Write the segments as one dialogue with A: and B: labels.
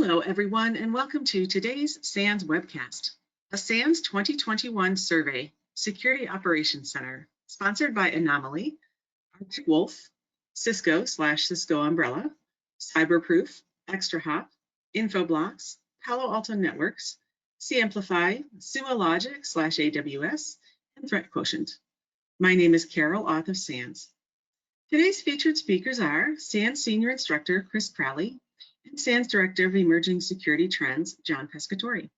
A: Hello, everyone, and welcome to today's SANS webcast, a SANS 2021 survey, Security Operations Center, sponsored by Anomaly, Arctic Wolf, Cisco/Cisco Umbrella, Cyberproof, ExtraHop, Infoblox, Palo Alto Networks, C-Amplify, Sumo Logic/AWS, and Threat Quotient. My name is Carol, author of SANS. Today's featured speakers are SANS Senior Instructor Chris Crowley and SANS Director of Emerging Security Trends, John Pescatori.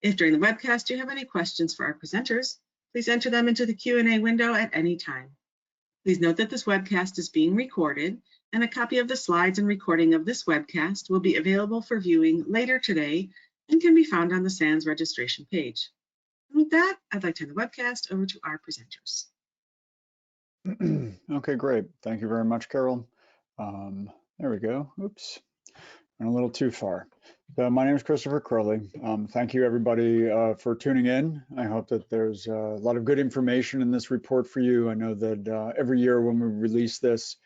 A: If during the webcast you have any questions for our presenters, please enter them into the Q&A window at any time. Please note that this webcast is being recorded, and a copy of the slides and recording of this webcast will be available for viewing later today and can be found on the SANS registration page. And with that, I'd like to turn the webcast over to our presenters.
B: Okay, great. Thank you very much, Carol. There we go. Oops, went a little too far. So my name is Christopher Crowley. Thank you, everybody, for tuning in. I hope that there's a lot of good information in this report for you. I know that every year when we release this,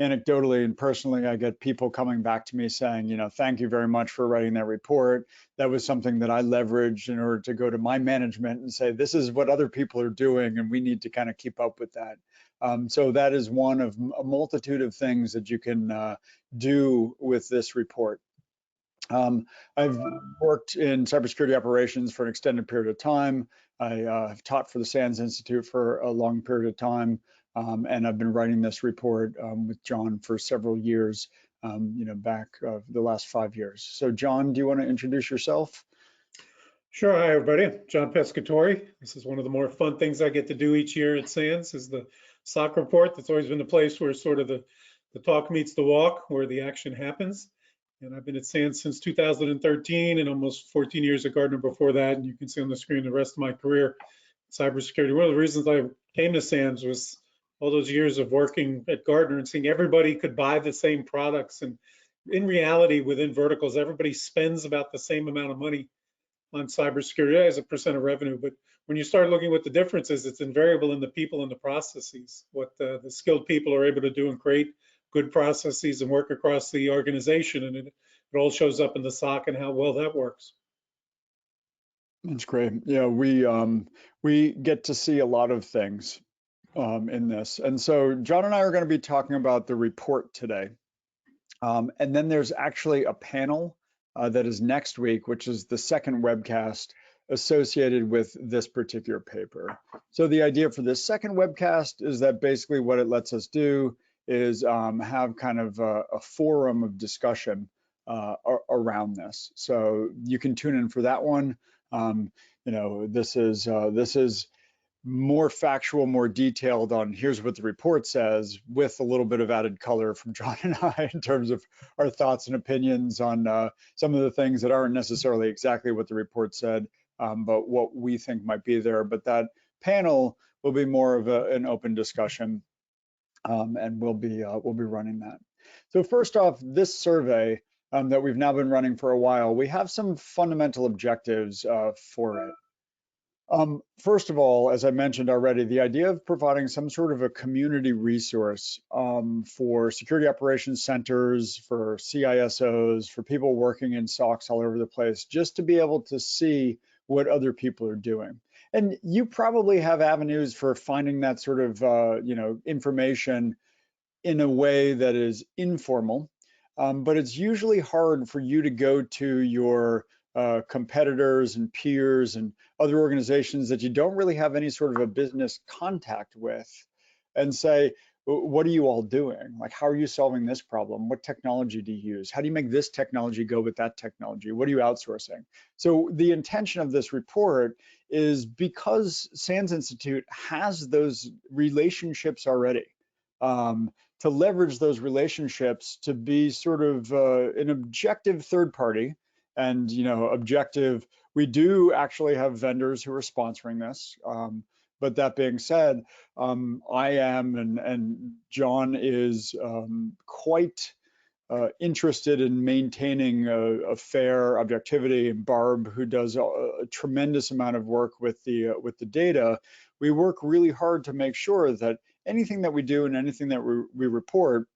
B: anecdotally and personally, I get people coming back to me saying, thank you very much for writing that report. That was something that I leveraged in order to go to my management and say, this is what other people are doing, and we need to kind of keep up with that. So that is one of a multitude of things that you can do with this report. I've worked in cybersecurity operations for an extended period of time. I have taught for the SANS Institute for a long period of time. And I've been writing this report with John for several years, back the last 5 years. So John, do you want to introduce yourself?
C: Sure. Hi, everybody. John Pescatori. This is one of the more fun things I get to do each year at SANS, is the SOC report. That's always been the place where sort of the talk meets the walk, where the action happens. And I've been at SANS since 2013 and almost 14 years at Gartner before that. And you can see on the screen the rest of my career in cybersecurity. One of the reasons I came to SANS was all those years of working at Gartner and seeing everybody could buy the same products. And in reality, within verticals, everybody spends about the same amount of money on cybersecurity as a percent of revenue. But when you start looking what the difference is, it's invariable in the people and the processes, what the skilled people are able to do and create good processes and work across the organization. And it all shows up in the SOC and how well that works.
B: That's great. Yeah, we get to see a lot of things in this. And so John and I are going to be talking about the report today. And then there's actually a panel that is next week, which is the second webcast associated with this particular paper. So the idea for this second webcast is that basically what it lets us do is have kind of a forum of discussion around this. So you can tune in for that one. This is more factual, more detailed on here's what the report says, with a little bit of added color from John and I in terms of our thoughts and opinions on some of the things that aren't necessarily exactly what the report said, but what we think might be there. But that panel will be more of an open discussion, and we'll be running that. So first off, this survey that we've now been running for a while, we have some fundamental objectives for it. First of all, as I mentioned already, the idea of providing some sort of a community resource for security operations centers, for CISOs, for people working in SOCs all over the place, just to be able to see what other people are doing. And you probably have avenues for finding that sort of information in a way that is informal, but it's usually hard for you to go to your competitors and peers and other organizations that you don't really have any sort of a business contact with and say, what are you all doing? Like, how are you solving this problem? What technology do you use? How do you make this technology go with that technology? What are you outsourcing? So the intention of this report is, because SANS Institute has those relationships already, to leverage those relationships to be sort of an objective third party. And objective, we do actually have vendors who are sponsoring this. But that being said, I am and John is quite interested in maintaining a fair objectivity. And Barb, who does a tremendous amount of work with the data, we work really hard to make sure that anything that we do and anything that we report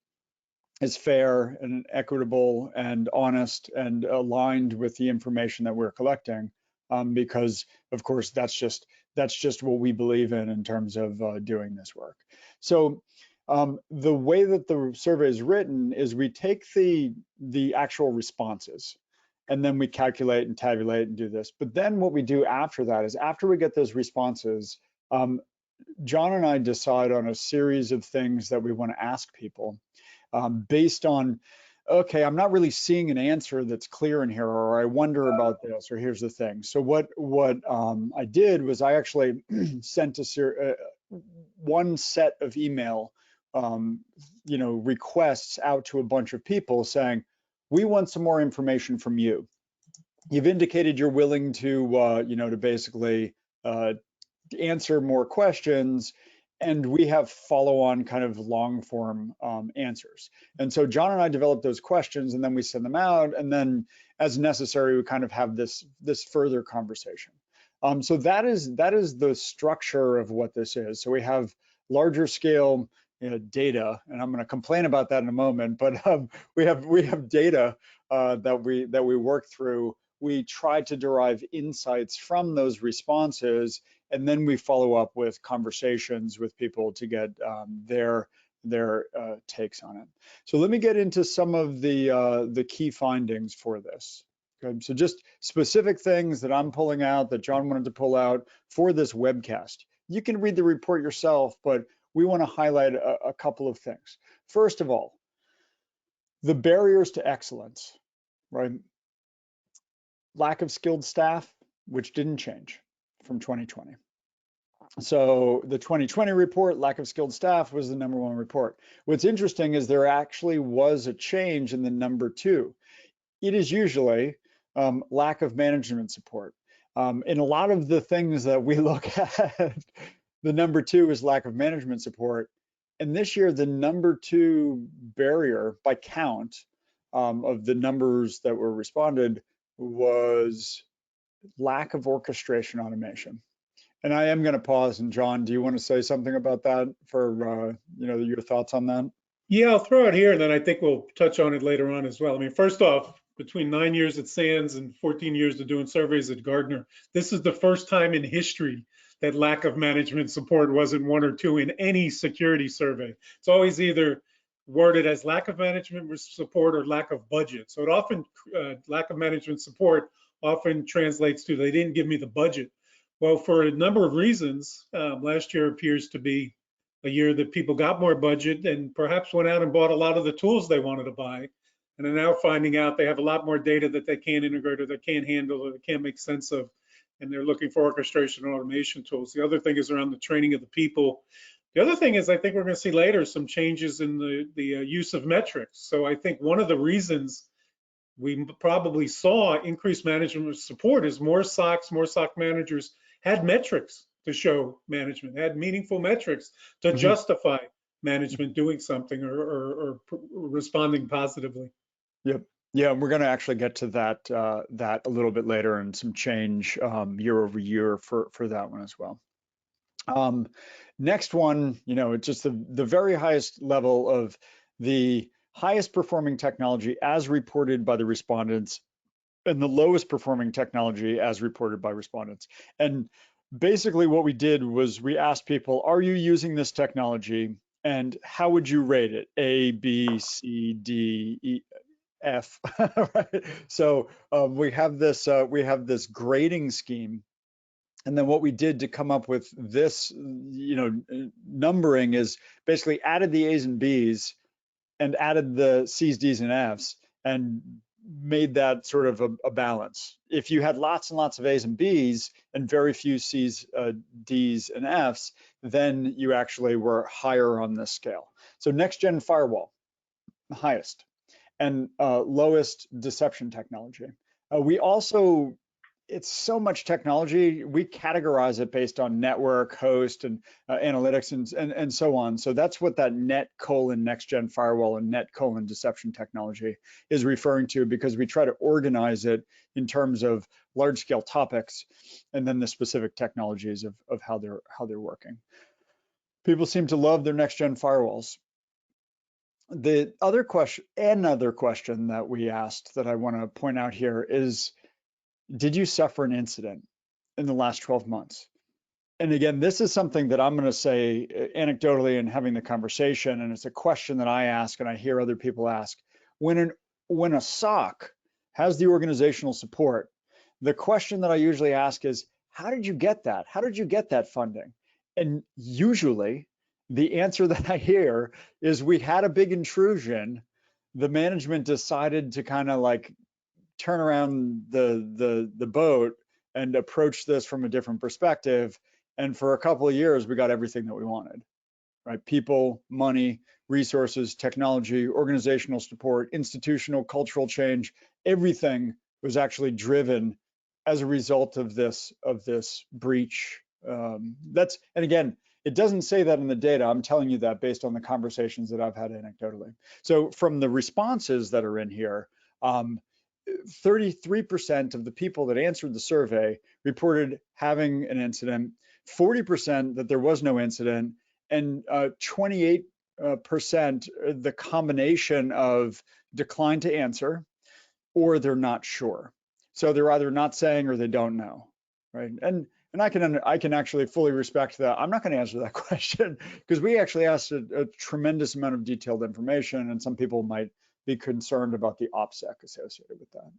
B: is fair and equitable and honest and aligned with the information that we're collecting, because of course that's just what we believe in terms of doing this work. So the way that the survey is written is we take the actual responses and then we calculate and tabulate and do this. But then what we do after that is, after we get those responses, John and I decide on a series of things that we want to ask people, based on, okay, I'm not really seeing an answer that's clear in here, or I wonder about this, or here's the thing. So what I did was I actually sent one set of email requests out to a bunch of people saying, we want some more information from you. You've indicated you're willing to to basically answer more questions, and we have follow-on kind of long form answers. And so John and I developed those questions, and then we send them out, and then as necessary, we kind of have this further conversation. So that is the structure of what this is. So we have larger scale data, and I'm going to complain about that in a moment, but we have data that we work through. We try to derive insights from those responses, and then we follow up with conversations with people to get their takes on it. So let me get into some of the key findings for this. Okay, so just specific things that I'm pulling out, that John wanted to pull out for this webcast. You can read the report yourself, but we want to highlight a couple of things. First of all, the barriers to excellence, right? Lack of skilled staff, which didn't change from 2020. So the 2020 report, lack of skilled staff, was the #1 report. What's interesting is there actually was a change in the #2. It is usually lack of management support. In a lot of the things that we look at, the #2 is lack of management support. And this year, the #2 barrier by count of the numbers that were responded was lack of orchestration automation. And I am going to pause. And John, do you want to say something about that for your thoughts on that?
C: Yeah, I'll throw it here, and then I think we'll touch on it later on as well. I mean, first off, between 9 years at SANS and 14 years of doing surveys at Gardner, this is the first time in history that lack of management support wasn't 1 or 2 in any security survey. It's always either worded as lack of management support or lack of budget. So it often, lack of management support often translates to they didn't give me the budget. Well, for a number of reasons, last year appears to be a year that people got more budget and perhaps went out and bought a lot of the tools they wanted to buy, and are now finding out they have a lot more data that they can't integrate or they can't handle or they can't make sense of, and they're looking for orchestration and automation tools. The other thing is around the training of the people. The other thing is I think we're going to see later some changes in the use of metrics. So I think one of the reasons we probably saw increased management support is more SOCs, more SOC managers had metrics to show management, had meaningful metrics to justify management doing something or responding positively.
B: Yep. Yeah, we're going to actually get to that a little bit later, and some change year over year for that one as well. Next one, it's just the very highest level of the highest performing technology as reported by the respondents, and the lowest performing technology as reported by respondents. And basically what we did was we asked people, are you using this technology, and how would you rate it? A, B, C, D, E, F. Right? So we have this grading scheme. And then what we did to come up with this, numbering is basically added the A's and B's and added the C's, D's, and F's, and made that sort of a balance. If you had lots and lots of A's and B's and very few C's, D's, and F's, then you actually were higher on this scale. So next gen firewall, highest, and lowest deception technology. We also, it's so much technology, we categorize it based on network, host, and analytics, and so on. So that's what that net : next gen firewall and net : deception technology is referring to, because we try to organize it in terms of large scale topics and then the specific technologies of how they're working. People seem to love their next gen firewalls. The other question, another question that we asked that I want to point out here is, did you suffer an incident in the last 12 months? And again, this is something that I'm going to say anecdotally in having the conversation, and it's a question that I ask and I hear other people ask. When a SOC has the organizational support, the question that I usually ask is, how did you get that? How did you get that funding? And usually the answer that I hear is, we had a big intrusion. The management decided to kind of like turn around the boat and approach this from a different perspective. And for a couple of years, we got everything that we wanted, right? People, money, resources, technology, organizational support, institutional, cultural change, everything was actually driven as a result of this breach. And again, it doesn't say that in the data. I'm telling you that based on the conversations that I've had anecdotally. So from the responses that are in here, 33% of the people that answered the survey reported having an incident, 40% that there was no incident, and 28% the combination of decline to answer or they're not sure. So they're either not saying or they don't know, right? And I can actually fully respect that. I'm not going to answer that question because we actually asked a tremendous amount of detailed information, and some people might be concerned about the OPSEC associated with that.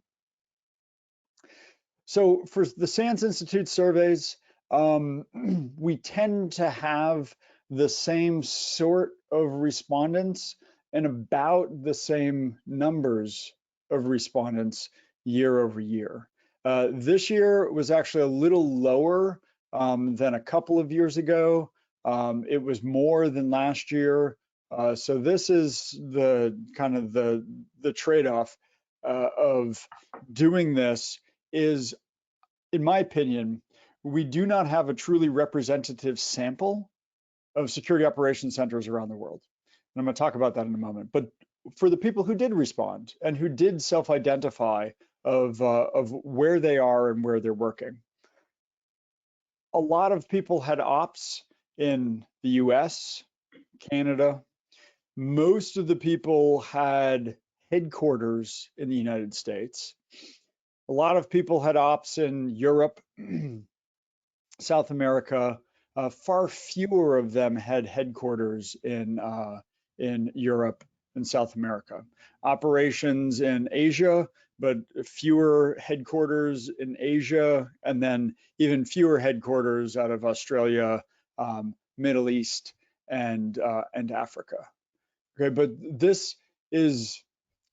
B: So for the SANS Institute surveys, we tend to have the same sort of respondents and about the same numbers of respondents year over year. This year was actually a little lower than a couple of years ago. It was more than last year. So this is the kind of the trade-off of doing this is, in my opinion, we do not have a truly representative sample of security operations centers around the world. And I'm going to talk about that in a moment. But for the people who did respond and who did self-identify of where they are and where they're working, a lot of people had ops in the US, Canada. Most of the people had headquarters in the United States. A lot of people had ops in Europe, South America. Far fewer of them had headquarters in Europe and South America. Operations in Asia, but fewer headquarters in Asia, and then even fewer headquarters out of Australia, Middle East, and Africa. Okay, but this is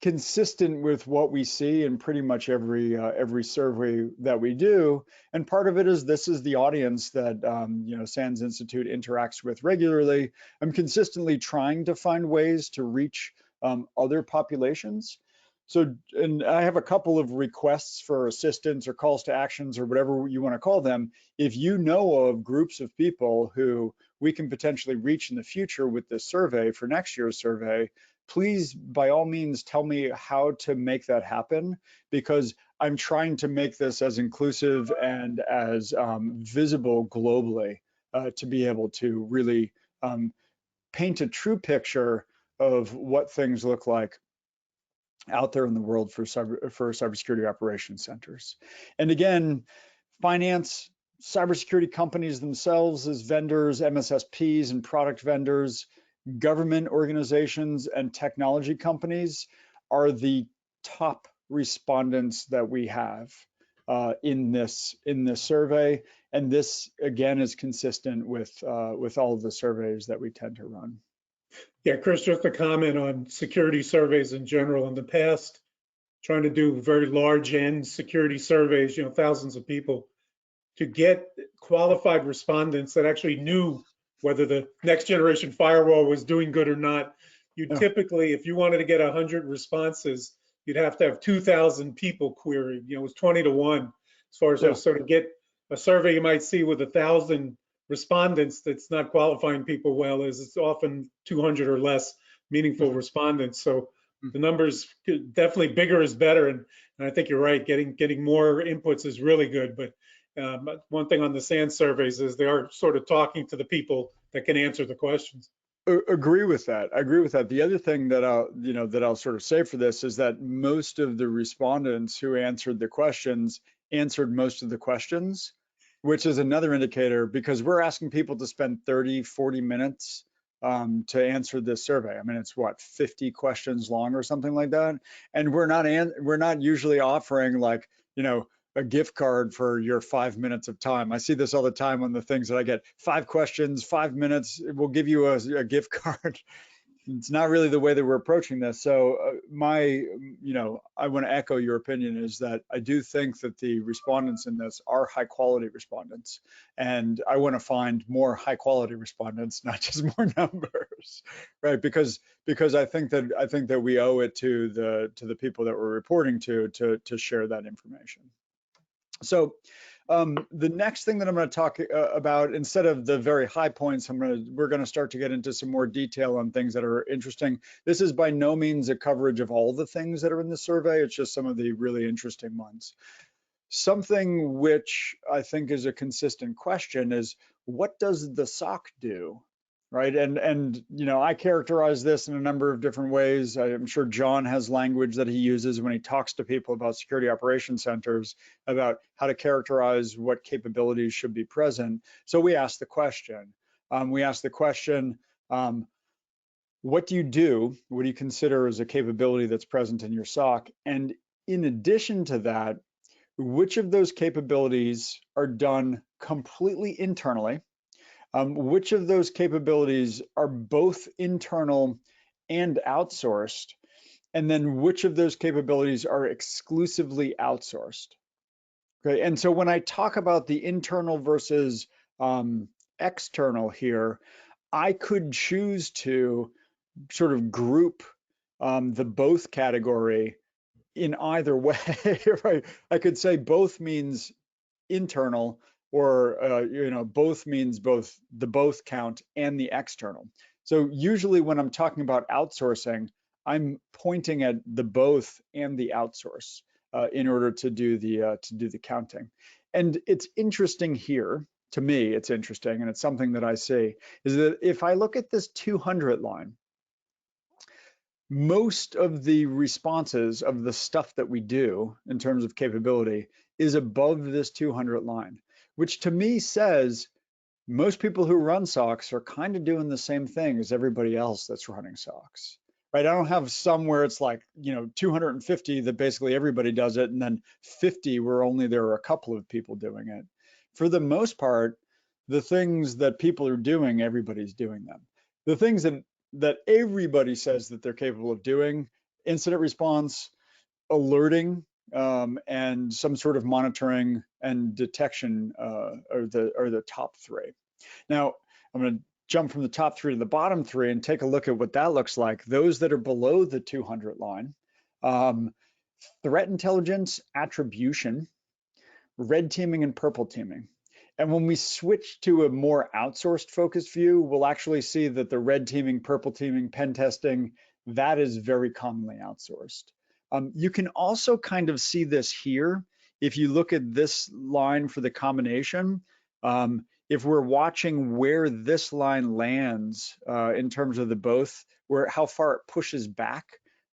B: consistent with what we see in pretty much every survey that we do, and part of it is this is the audience that SANS Institute interacts with regularly. I'm consistently trying to find ways to reach other populations. So, and I have a couple of requests for assistance or calls to actions or whatever you want to call them. If you know of groups of people who we can potentially reach in the future with this survey for next year's survey, please, by all means, tell me how to make that happen, because I'm trying to make this as inclusive and as visible globally to be able to really paint a true picture of what things look like out there in the world for cybersecurity operations centers. And again, finance, cybersecurity companies themselves as vendors, MSSPs and product vendors, government organizations and technology companies are the top respondents that we have in this survey. And this again is consistent with all of the surveys that we tend to run.
C: Yeah, Chris, just a comment on security surveys in general. In the past, trying to do very large end security surveys, thousands of people, to get qualified respondents that actually knew whether the next generation firewall was doing good or not. You'd typically, if you wanted to get 100 responses, you'd have to have 2,000 people queried. It was 20 to 1 as far as so to get a survey you might see with 1,000 respondents that's not qualifying people well is it's often 200 or less meaningful respondents. So the numbers, definitely bigger is better, and I think you're right. Getting more inputs is really good. But one thing on the SANS surveys is they are sort of talking to the people that can answer the questions.
B: Agree with that. I agree with that. The other thing that I'll sort of say for this is that most of the respondents who answered the questions answered most of the questions, which is another indicator because we're asking people to spend 30, 40 minutes to answer this survey. I mean, it's what, 50 questions long or something like that. And we're not usually offering like, a gift card for your 5 minutes of time. I see this all the time on the things that I get. 5 questions, 5 minutes, we'll give you a gift card. It's not really the way that we're approaching this. So I want to echo your opinion is that I do think that the respondents in this are high quality respondents. And I want to find more high quality respondents, not just more numbers, right? Because I think that we owe it to the people that we're reporting to share that information. So the next thing that I'm going to talk about, instead of the very high points, we're going to start to get into some more detail on things that are interesting. This is by no means a coverage of all the things that are in the survey. It's just some of the really interesting ones. Something which I think is a consistent question is, what does the SOC do? Right, and I characterize this in a number of different ways. I'm sure John has language that he uses when he talks to people about security operations centers about how to characterize what capabilities should be present. So we ask the question. What do you do? What do you consider as a capability that's present in your SOC? And in addition to that, which of those capabilities are done completely internally? Which of those capabilities are both internal and outsourced? And then which of those capabilities are exclusively outsourced? Okay, and so when I talk about the internal versus external here, I could choose to sort of group the both category in either way, right? I could say both means internal, or both means both the both count and the external. So usually when I'm talking about outsourcing, I'm pointing at the both and the outsource in order to do the counting. And it's interesting here, to me, it's interesting, and it's something that I see, is that if I look at this 200 line, most of the responses of the stuff that we do in terms of capability is above this 200 line, which to me says most people who run SOCs are kind of doing the same thing as everybody else that's running SOCs, right? I don't have some where it's like, 250 that basically everybody does it, and then 50 where only there are a couple of people doing it. For the most part, the things that people are doing, everybody's doing them. The things that everybody says that they're capable of doing: incident response, alerting, and some sort of monitoring and detection are the top 3. Now, I'm going to jump from the top 3 to the bottom 3 and take a look at what that looks like. Those that are below the 200 line, threat intelligence, attribution, red teaming, and purple teaming. And when we switch to a more outsourced focused view, we'll actually see that the red teaming, purple teaming, pen testing, that is very commonly outsourced. You can also kind of see this here. If you look at this line for the combination, if we're watching where this line lands in terms of the both, how far it pushes back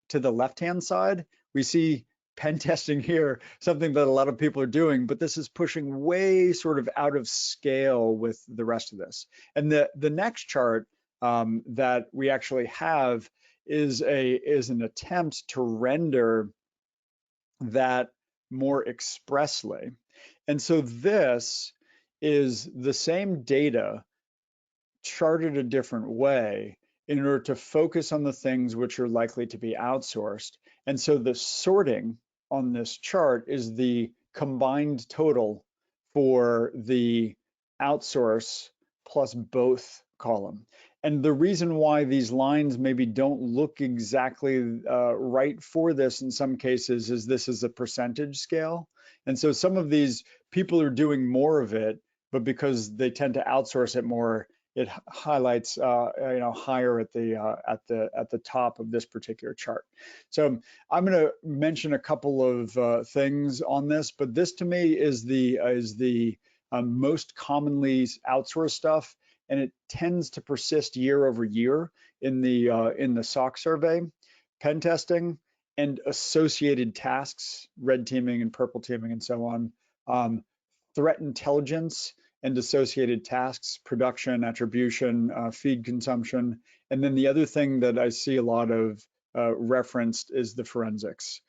B: to the left-hand side, we see pen testing here, something that a lot of people are doing, but this is pushing way sort of out of scale with the rest of this. And the next chart that we actually have is an attempt to render that more expressly. And so this is the same data charted a different way in order to focus on the things which are likely to be outsourced. And so the sorting on this chart is the combined total for the outsource plus both column. And the reason why these lines maybe don't look exactly right for this in some cases is this is a percentage scale. And so some of these people are doing more of it, but because they tend to outsource it more, it highlights higher at the top of this particular chart. So I'm going to mention a couple of things on this, but this to me is the most commonly outsourced stuff. and it tends to persist year over year in the SOC survey. Pen testing and associated tasks, red teaming and purple teaming and so on, threat intelligence and associated tasks, production, attribution, feed consumption. And then the other thing that I see a lot of referenced is the forensics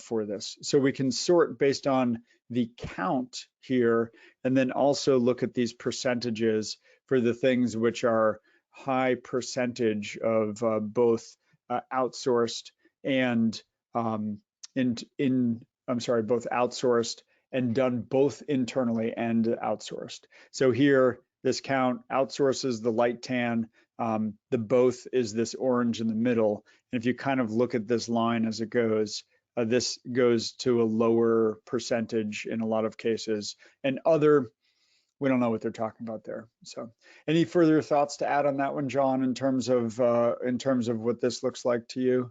B: for this. So we can sort based on the count here, and then also look at these percentages for the things which are high percentage of both outsourced and both outsourced and done both internally and outsourced. So here, this count outsources the light tan, the both is this orange in the middle. And if you kind of look at this line as it goes, this goes to a lower percentage in a lot of cases, and other, we don't know what they're talking about there. So any further thoughts to add on that one, John, in terms of what this looks like to you?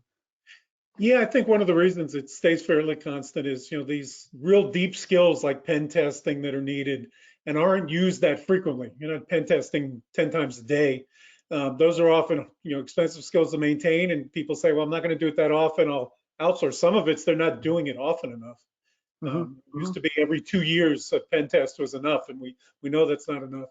C: Yeah, I think one of the reasons it stays fairly constant is, these real deep skills like pen testing that are needed and aren't used that frequently. You're not pen testing 10 times a day. Those are often, expensive skills to maintain, and people say, well, I'm not going to do it that often, I'll outsource. Some of it's they're not doing it often enough. Used to be every 2 years a pen test was enough, and we know that's not enough.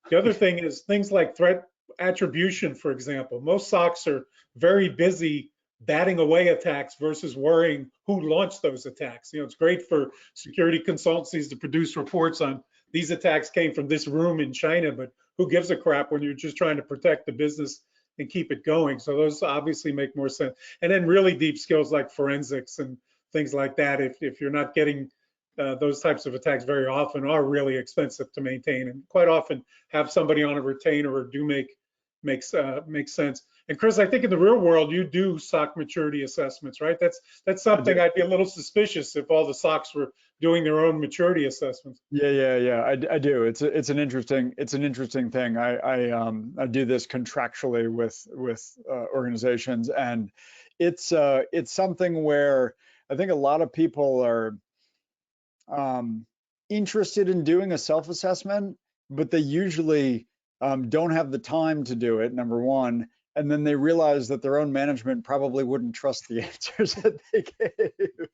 C: The other thing is things like threat attribution, for example. Most SOCs are very busy batting away attacks versus worrying who launched those attacks. It's great for security consultancies to produce reports on these attacks came from this room in China, but who gives a crap when you're just trying to protect the business and keep it going? So those obviously make more sense. And then really deep skills like forensics and things like that, if you're not getting those types of attacks very often, are really expensive to maintain, and quite often have somebody on a retainer or do make sense. And Chris, I think in the real world, you do SOC maturity assessments, right? That's something I'd be a little suspicious if all the SOCs were doing their own maturity assessments.
B: Yeah. I do. It's an interesting thing. I do this contractually with organizations, and it's something where I think a lot of people are interested in doing a self-assessment, but they usually don't have the time to do it, number one, and then they realize that their own management probably wouldn't trust the answers that they gave,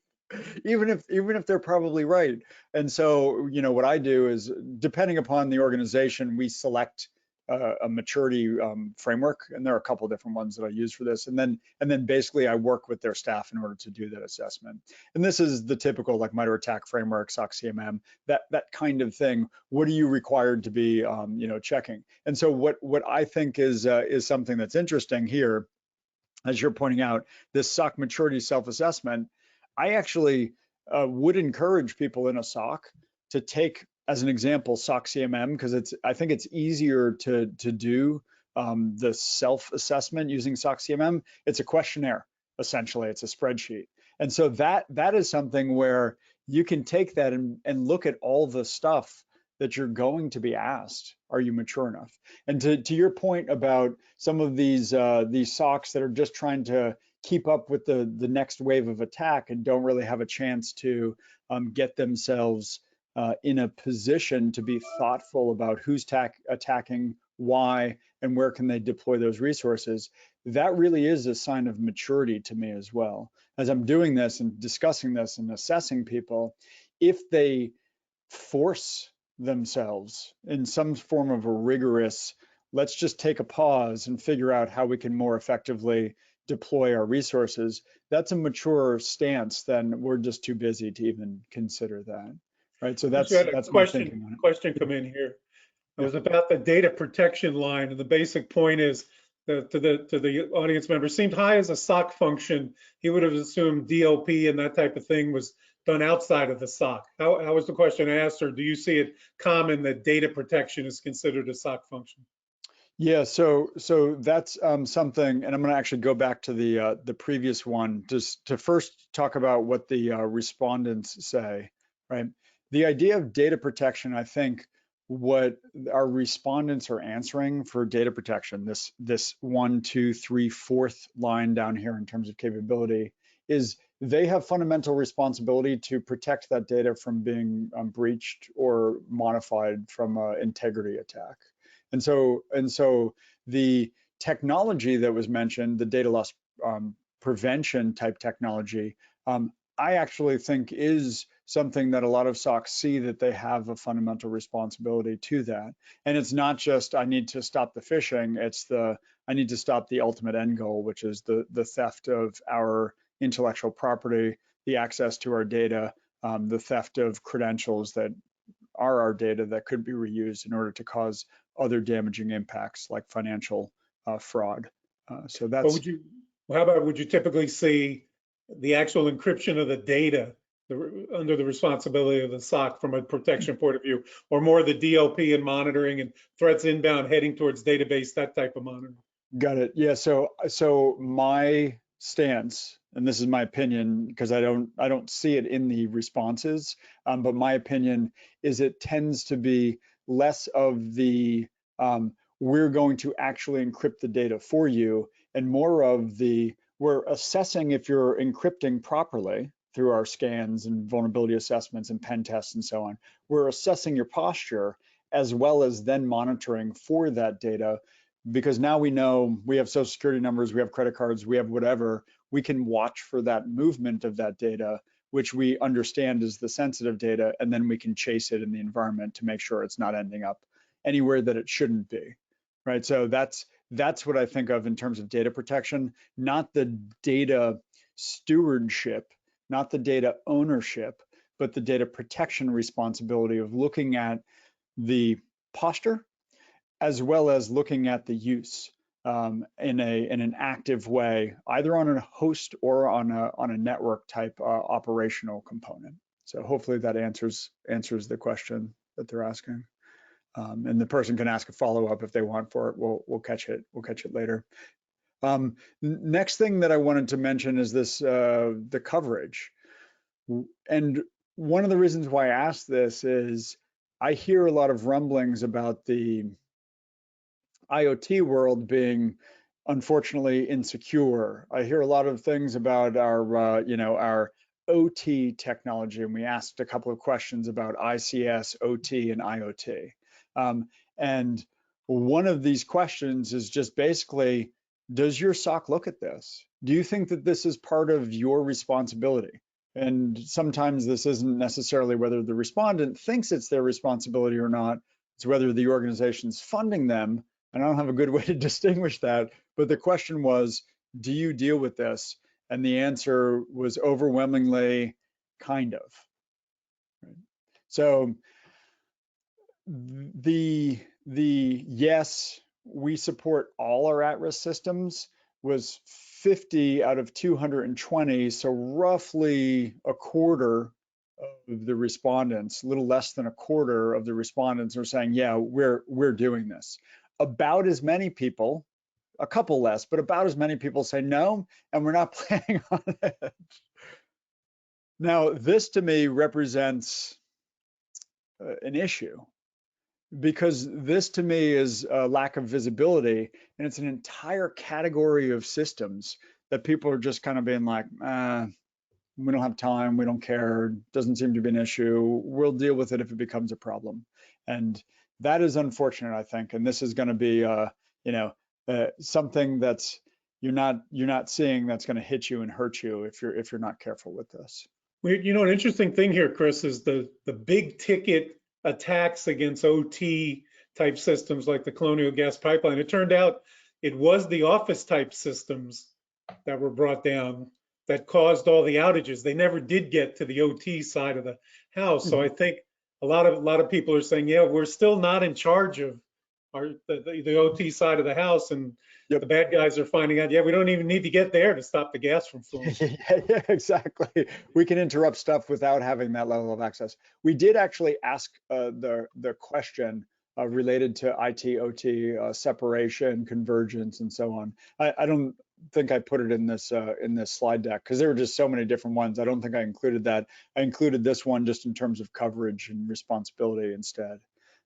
B: even if they're probably right. And so, what I do is, depending upon the organization, we select a maturity framework, and there are a couple of different ones that I use for this, and then basically I work with their staff in order to do that assessment. And this is the typical like MITRE ATT&CK framework, SOC CMM, that kind of thing. What are you required to be checking? And so what I think is something that's interesting here, as you're pointing out, this SOC maturity self-assessment, I actually would encourage people in a SOC to take, as an example, SOC CMM, because I think it's easier to do the self-assessment using SOC CMM. It's a questionnaire, essentially. It's a spreadsheet. And so that is something where you can take that and look at all the stuff that you're going to be asked. Are you mature enough? And to your point about some of these SOCs that are just trying to keep up with the next wave of attack and don't really have a chance to get themselves in a position to be thoughtful about who's attacking, why, and where can they deploy those resources, that really is a sign of maturity to me as well. As I'm doing this and discussing this and assessing people, if they force themselves in some form of a rigorous, let's just take a pause and figure out how we can more effectively deploy our resources, that's a mature stance. Then we're just too busy to even consider that. Right, so that's my thinking on it.
C: Question come in here. It was about the data protection line, and the basic point is that to the audience member, seemed high as a SOC function. He would have assumed DLP and that type of thing was done outside of the SOC. How was the question asked, or do you see it common that data protection is considered a SOC function?
B: Yeah, so that's something, and I'm going to actually go back to the previous one just to first talk about what the respondents say, right? The idea of data protection, I think what our respondents are answering for data protection, this 1, 2, 3, 4th line down here in terms of capability, is they have fundamental responsibility to protect that data from being breached or modified from an integrity attack. And so the technology that was mentioned, the data loss prevention type technology, I actually think is something that a lot of SOCs see that they have a fundamental responsibility to that. And it's not just I need to stop the phishing, it's I need to stop the ultimate end goal, which is the theft of our intellectual property, the access to our data, the theft of credentials that are our data that could be reused in order to cause other damaging impacts like financial fraud. So that's.
C: How about, would you typically see the actual encryption of the data under the responsibility of the SOC from a protection point of view, or more the DLP and monitoring and threats inbound heading towards database, that type of monitoring?
B: Got it. Yeah. So my stance, and this is my opinion because I don't see it in the responses, but my opinion is it tends to be less of the we're going to actually encrypt the data for you, and more of the we're assessing if you're encrypting properly through our scans and vulnerability assessments and pen tests and so on. We're assessing your posture as well as then monitoring for that data, because now we know we have social security numbers, we have credit cards, we have whatever. We can watch for that movement of that data, which we understand is the sensitive data, and then we can chase it in the environment to make sure it's not ending up anywhere that it shouldn't be, right? So that's what I think of in terms of data protection, not the data stewardship, not the data ownership, but the data protection responsibility of looking at the posture as well as looking at the use in an active way, either on a host or on a network type operational component. So hopefully that answers the question that they're asking. And the person can ask a follow-up if they want for it. We'll catch it later. Next thing that I wanted to mention is this the coverage. And one of the reasons why I asked this is I hear a lot of rumblings about the IoT world being unfortunately insecure. I hear a lot of things about our OT technology, and we asked a couple of questions about ICS, OT, and IoT. And one of these questions is just basically, does your SOC look at this? Do you think that this is part of your responsibility? And sometimes this isn't necessarily whether the respondent thinks it's their responsibility or not, it's whether the organization's funding them. And I don't have a good way to distinguish that, but the question was, do you deal with this? And the answer was overwhelmingly kind of. Right? So the yes, we support all our at-risk systems was 50 out of 220, so roughly a quarter of the respondents, a little less than a quarter of the respondents are saying, yeah, we're doing this. About as many people, a couple less, but about as many people say no, and we're not planning on it. Now, this to me represents an issue, because this to me is a lack of visibility, and it's an entire category of systems that people are just kind of being like, we don't have time, we don't care, doesn't seem to be an issue, we'll deal with it if it becomes a problem. And that is unfortunate, I think, and this is going to be something that's you're not seeing that's going to hit you and hurt you if you're not careful with this.
C: An interesting thing here, Chris, is the big ticket attacks against OT type systems like the Colonial Gas Pipeline. It turned out it was the office type systems that were brought down that caused all the outages. They never did get to the OT side of the house. So I think a lot of people are saying, yeah, we're still not in charge of the OT side of the house, and the bad guys are finding out, yeah, we don't even need to get there to stop the gas from flowing.
B: Yeah, exactly. We can interrupt stuff without having that level of access. We did actually ask the question related to IT, OT, separation, convergence, and so on. I don't think I put it in this slide deck because there were just so many different ones. I don't think I included that. I included this one just in terms of coverage and responsibility instead.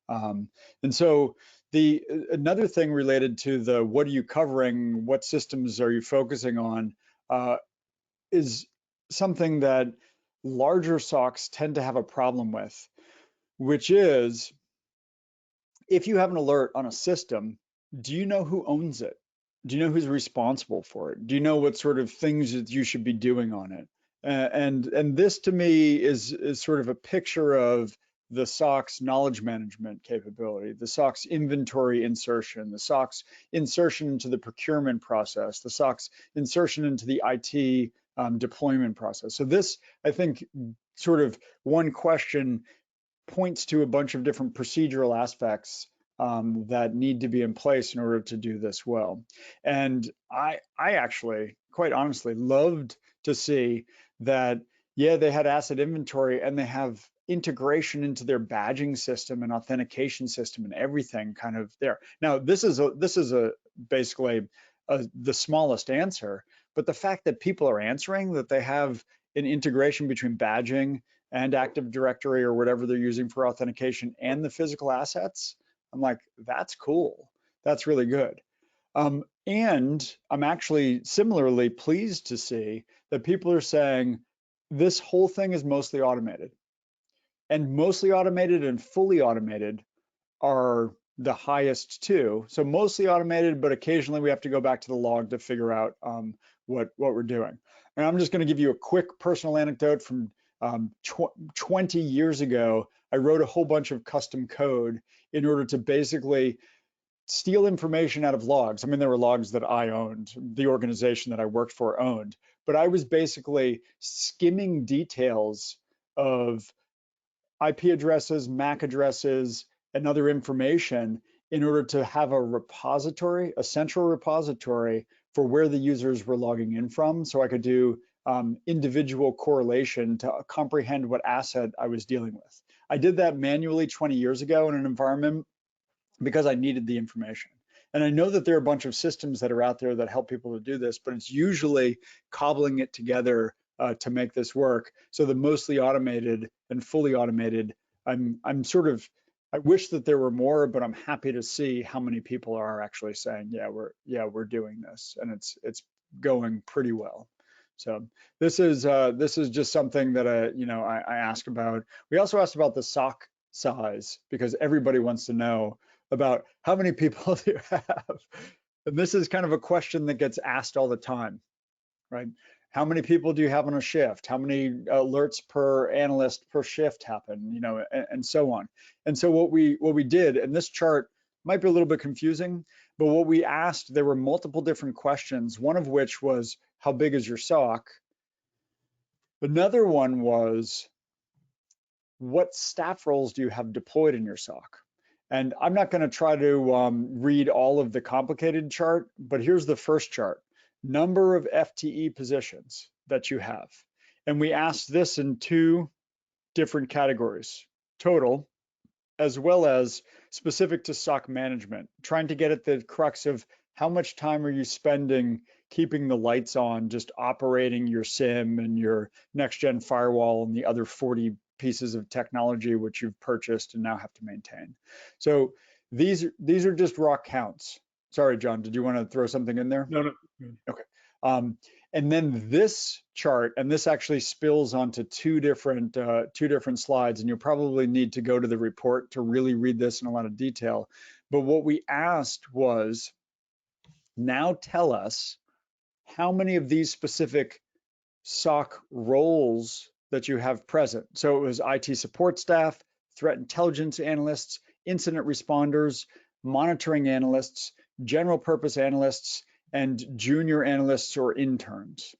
B: And so another thing related to the what are you covering, what systems are you focusing on, is something that larger SOCs tend to have a problem with, which is if you have an alert on a system, do you know who owns it? Do you know who's responsible for it? Do you know what sort of things that you should be doing on it? And this to me is sort of a picture of the SOC's knowledge management capability, the SOC's inventory insertion, the SOC's insertion into the procurement process, the SOC's insertion into the IT deployment process. So this, I think, sort of one question points to a bunch of different procedural aspects that need to be in place in order to do this well. And I actually, quite honestly, loved to see that, yeah, they had asset inventory and they have integration into their badging system and authentication system and everything kind of there. Now, this is basically the smallest answer, but the fact that people are answering that they have an integration between badging and Active Directory or whatever they're using for authentication and the physical assets, I'm like, that's cool. That's really good. And I'm actually similarly pleased to see that people are saying this whole thing is mostly automated. And mostly automated and fully automated are the highest two. So mostly automated, but occasionally we have to go back to the log to figure out what we're doing. And I'm just going to give you a quick personal anecdote from 20 years ago. I wrote a whole bunch of custom code in order to basically steal information out of logs. I mean, there were logs that I owned, the organization that I worked for owned, but I was basically skimming details of IP addresses, MAC addresses, and other information in order to have a repository, a central repository for where the users were logging in from, so I could do individual correlation to comprehend what asset I was dealing with. I did that manually 20 years ago in an environment because I needed the information. And I know that there are a bunch of systems that are out there that help people to do this, but it's usually cobbling it together to make this work. So the mostly automated and fully automated, I'm sort of, I wish that there were more, but I'm happy to see how many people are actually saying, yeah, we're doing this, and it's going pretty well. So this is just something that I ask about. We also asked about the SOC size because everybody wants to know about how many people do you have, and this is kind of a question that gets asked all the time, right? How many people do you have on a shift? How many alerts per analyst per shift happen? And so on. And so what we did, and this chart might be a little bit confusing, but what we asked, there were multiple different questions. One of which was, how big is your SOC? Another one was, what staff roles do you have deployed in your SOC? And I'm not going to try to read all of the complicated chart, but here's the first chart. Number of FTE positions that you have. And we asked this in two different categories, total, as well as specific to SOC management, trying to get at the crux of how much time are you spending keeping the lights on, just operating your SIM and your next-gen firewall and the other 40 pieces of technology which you've purchased and now have to maintain. So these are just raw counts. Sorry, John, did you want to throw something in there?
C: No.
B: Okay. And then this chart, and this actually spills onto two different slides, and you'll probably need to go to the report to really read this in a lot of detail. But what we asked was, now tell us how many of these specific SOC roles that you have present. So it was IT support staff, threat intelligence analysts, incident responders, monitoring analysts, general purpose analysts, and junior analysts or interns.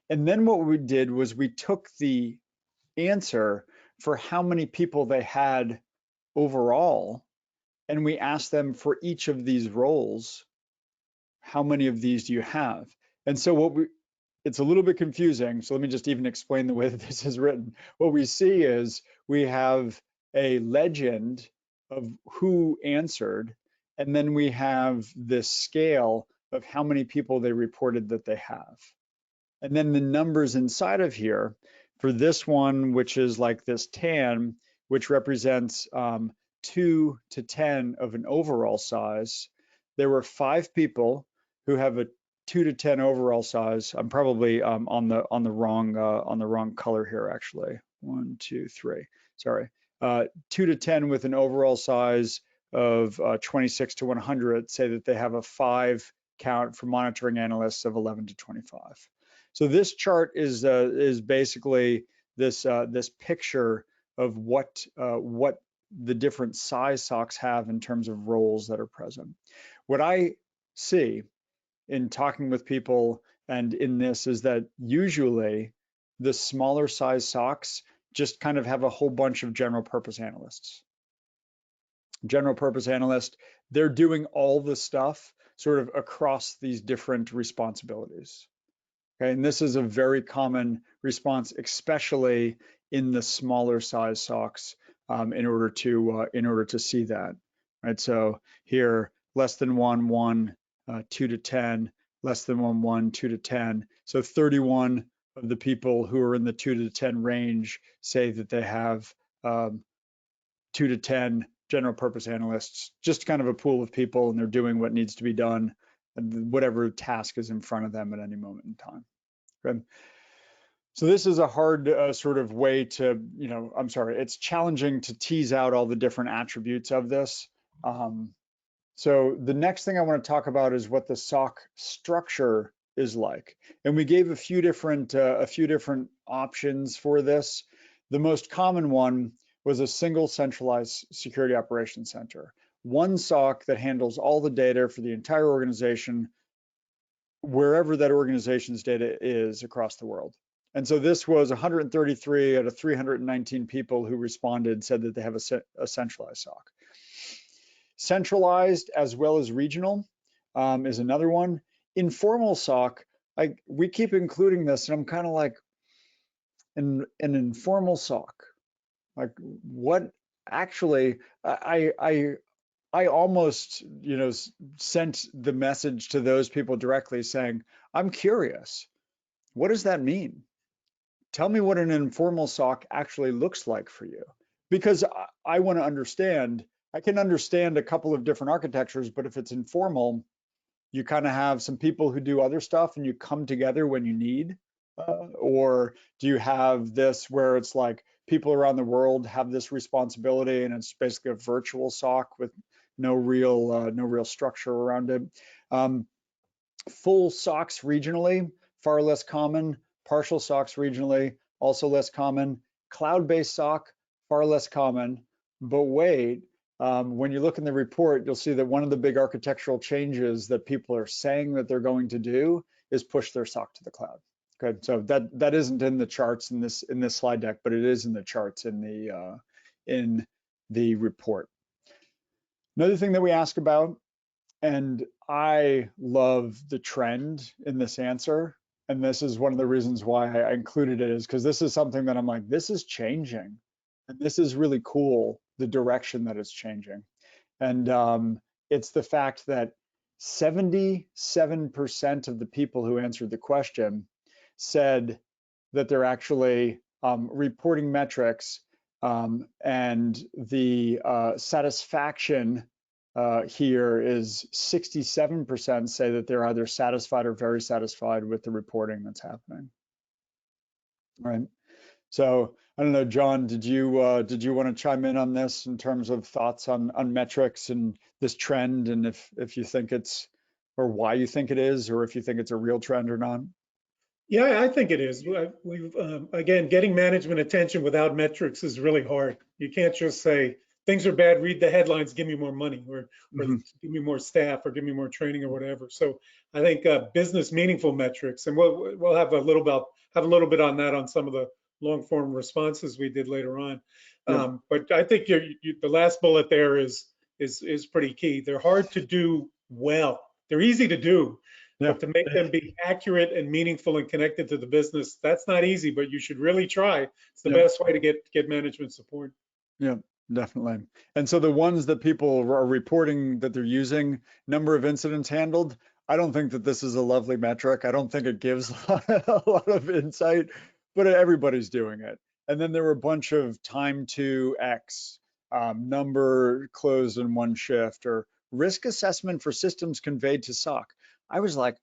B: And then what we did was we took the answer for how many people they had overall, and we asked them for each of these roles, how many of these do you have? And so it's a little bit confusing, so let me just even explain the way that this is written. What we see is we have a legend of who answered, and then we have this scale of how many people they reported that they have. And then the numbers inside of here for this one, which is like this tan, which represents 2 to 10 of an overall size. There were 5 people who have a 2 to 10 overall size. I'm probably on the wrong color here actually. 1, 2, 3. Sorry, 2 to 10 with an overall size of 26 to 100 say that they have a 5 count for monitoring analysts of 11 to 25. So this chart is basically this picture of what the different size SOCs have in terms of roles that are present. What I see in talking with people and in this is that usually the smaller size SOCs just kind of have a whole bunch of general purpose analysts. General purpose analyst, they're doing all the stuff sort of across these different responsibilities. Okay, and this is a very common response, especially in the smaller size SOCs, in order to see that. Right, so here less than 1, 1, 2 to 10, less than 1, 1, 2 to 10. So 31 of the people who are in the 2 to 10 range say that they have 2 to 10 general purpose analysts, just kind of a pool of people, and they're doing what needs to be done, and whatever task is in front of them at any moment in time. Okay. So this is a hard sort of way to, it's challenging to tease out all the different attributes of this. So the next thing I want to talk about is what the SOC structure is like. And we gave a few different options for this. The most common one was a single centralized security operations center. One SOC that handles all the data for the entire organization, wherever that organization's data is across the world. And so this was 133 out of 319 people who responded said that they have a centralized SOC. Centralized as well as regional is another one. Informal SOC, we keep including this, and I'm kind of like, an informal SOC. Like what actually, I almost, sent the message to those people directly saying, I'm curious, what does that mean? Tell me what an informal SOC actually looks like for you. Because I want to understand, I can understand a couple of different architectures, but if it's informal, you kind of have some people who do other stuff and you come together when you need. Or do you have this where it's like people around the world have this responsibility and it's basically a virtual SOC with no real structure around it. Full SOCs regionally, far less common. Partial SOCs regionally, also less common. Cloud-based SOC, far less common. But wait, when you look in the report, you'll see that one of the big architectural changes that people are saying that they're going to do is push their SOC to the cloud. Okay, so that isn't in the charts in this slide deck, but it is in the charts in the report. Another thing that we ask about, and I love the trend in this answer, and this is one of the reasons why I included it, is because this is something that I'm like, this is changing, and this is really cool, the direction that it's changing. And it's the fact that 77% of the people who answered the question said that they're actually reporting metrics, and the satisfaction here is 67% say that they're either satisfied or very satisfied with the reporting that's happening. All right. So I don't know, John, did you want to chime in on this in terms of thoughts on metrics and this trend, and if you think it's, or why you think it is, or if you think it's a real trend or not?
C: Yeah, I think it is. We've again, getting management attention without metrics is really hard. You can't just say things are bad, read the headlines, give me more money, or give me more staff, or give me more training, or whatever. So I think business meaningful metrics, and we'll have a little bit on that on some of the long form responses we did later on.
B: Yeah.
C: But I think the last bullet there is pretty key. They're hard to do well. They're easy to do.
B: Yeah.
C: But to make them be accurate and meaningful and connected to the business, that's not easy, but you should really try. It's the best way to get management support.
B: Yeah, definitely. And so the ones that people are reporting that they're using, number of incidents handled, I don't think that this is a lovely metric. I don't think it gives a lot of insight, but everybody's doing it. And then there were a bunch of time to X, number closed in one shift, or risk assessment for systems conveyed to SOC. I was like,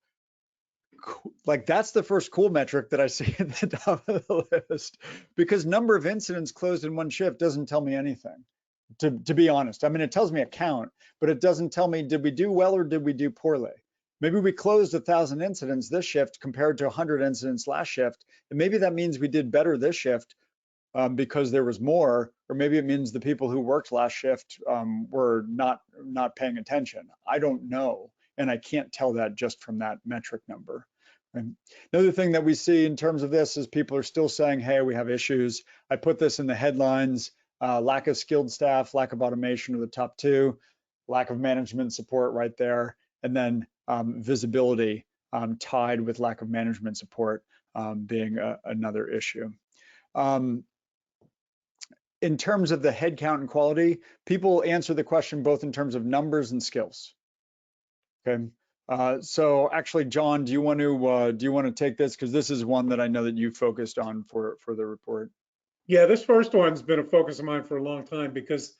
B: that's the first cool metric that I see at the top of the list, because number of incidents closed in one shift doesn't tell me anything. to be honest. I mean, it tells me a count, but it doesn't tell me, did we do well or did we do poorly? Maybe we closed 1,000 incidents this shift compared to 100 incidents last shift. And maybe that means we did better this shift because there was more, or maybe it means the people who worked last shift were not paying attention. I don't know, and I can't tell that just from that metric number. And another thing that we see in terms of this is people are still saying, hey, we have issues. I put this in the headlines, lack of skilled staff, lack of automation are the top two, lack of management support right there, and then visibility tied with lack of management support being another issue. In terms of the headcount and quality, people answer the question both in terms of numbers and skills. Okay, so actually, John, do you want to take this, because this is one that I know that you focused on for the report?
C: Yeah, this first one's been a focus of mine for a long time, because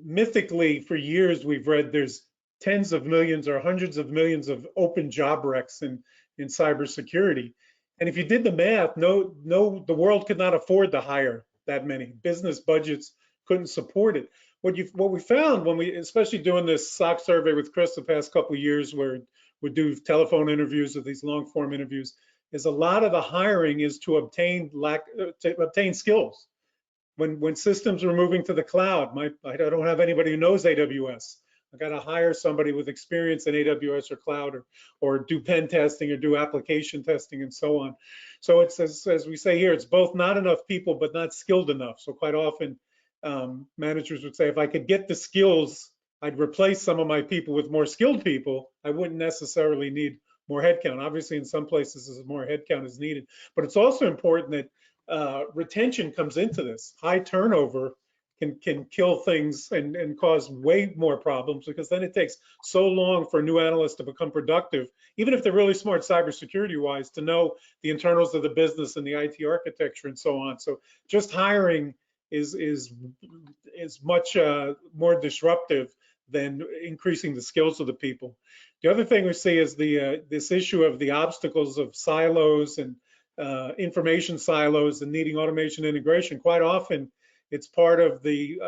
C: mythically for years we've read there's tens of millions or hundreds of millions of open job recs in cybersecurity. And if you did the math, the world could not afford to hire that many. Business budgets couldn't support it. What we found when we, especially doing this SOC survey with Chris the past couple of years, where we do telephone interviews or these long form interviews, is a lot of the hiring is to obtain skills. When systems are moving to the cloud, I don't have anybody who knows AWS. I got to hire somebody with experience in AWS or cloud, or do pen testing or do application testing and so on. So it's, as we say here, it's both not enough people, but not skilled enough. So quite often managers would say, if I could get the skills, I'd replace some of my people with more skilled people. I wouldn't necessarily need more headcount. Obviously, in some places, more headcount is needed. But it's also important that retention comes into this. High turnover can kill things and cause way more problems, because then it takes so long for new analysts to become productive, even if they're really smart cybersecurity wise, to know the internals of the business and the IT architecture and so on. So just hiring is much more disruptive than increasing the skills of the people. The other thing we see is this issue of the obstacles of silos and information silos and needing automation integration. Quite often, it's part of the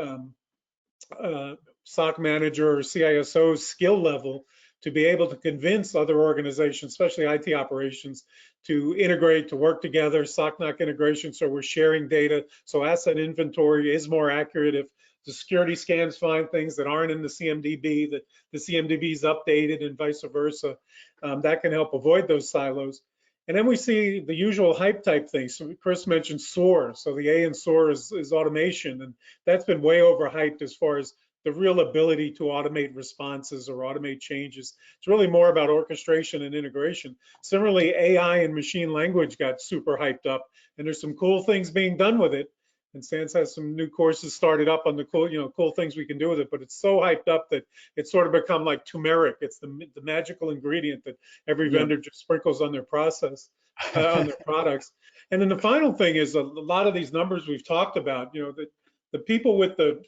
C: SOC manager or CISO's skill level to be able to convince other organizations, especially IT operations, to integrate, to work together, SOC-NOC integration, so we're sharing data, so asset inventory is more accurate. If the security scans find things that aren't in the CMDB, that the CMDB is updated and vice versa, that can help avoid those silos. And then we see the usual hype type things. So Chris mentioned SOAR. So the A in SOAR is automation, and that's been way overhyped as far as the real ability to automate responses or automate changes. It's really more about orchestration and integration. Similarly, AI and machine language got super hyped up, and there's some cool things being done with it. And SANS has some new courses started up on the cool things we can do with it, but it's so hyped up that it's sort of become like turmeric. It's the magical ingredient that every vendor just sprinkles on their process, on their products. And then the final thing is a lot of these numbers we've talked about, the people with the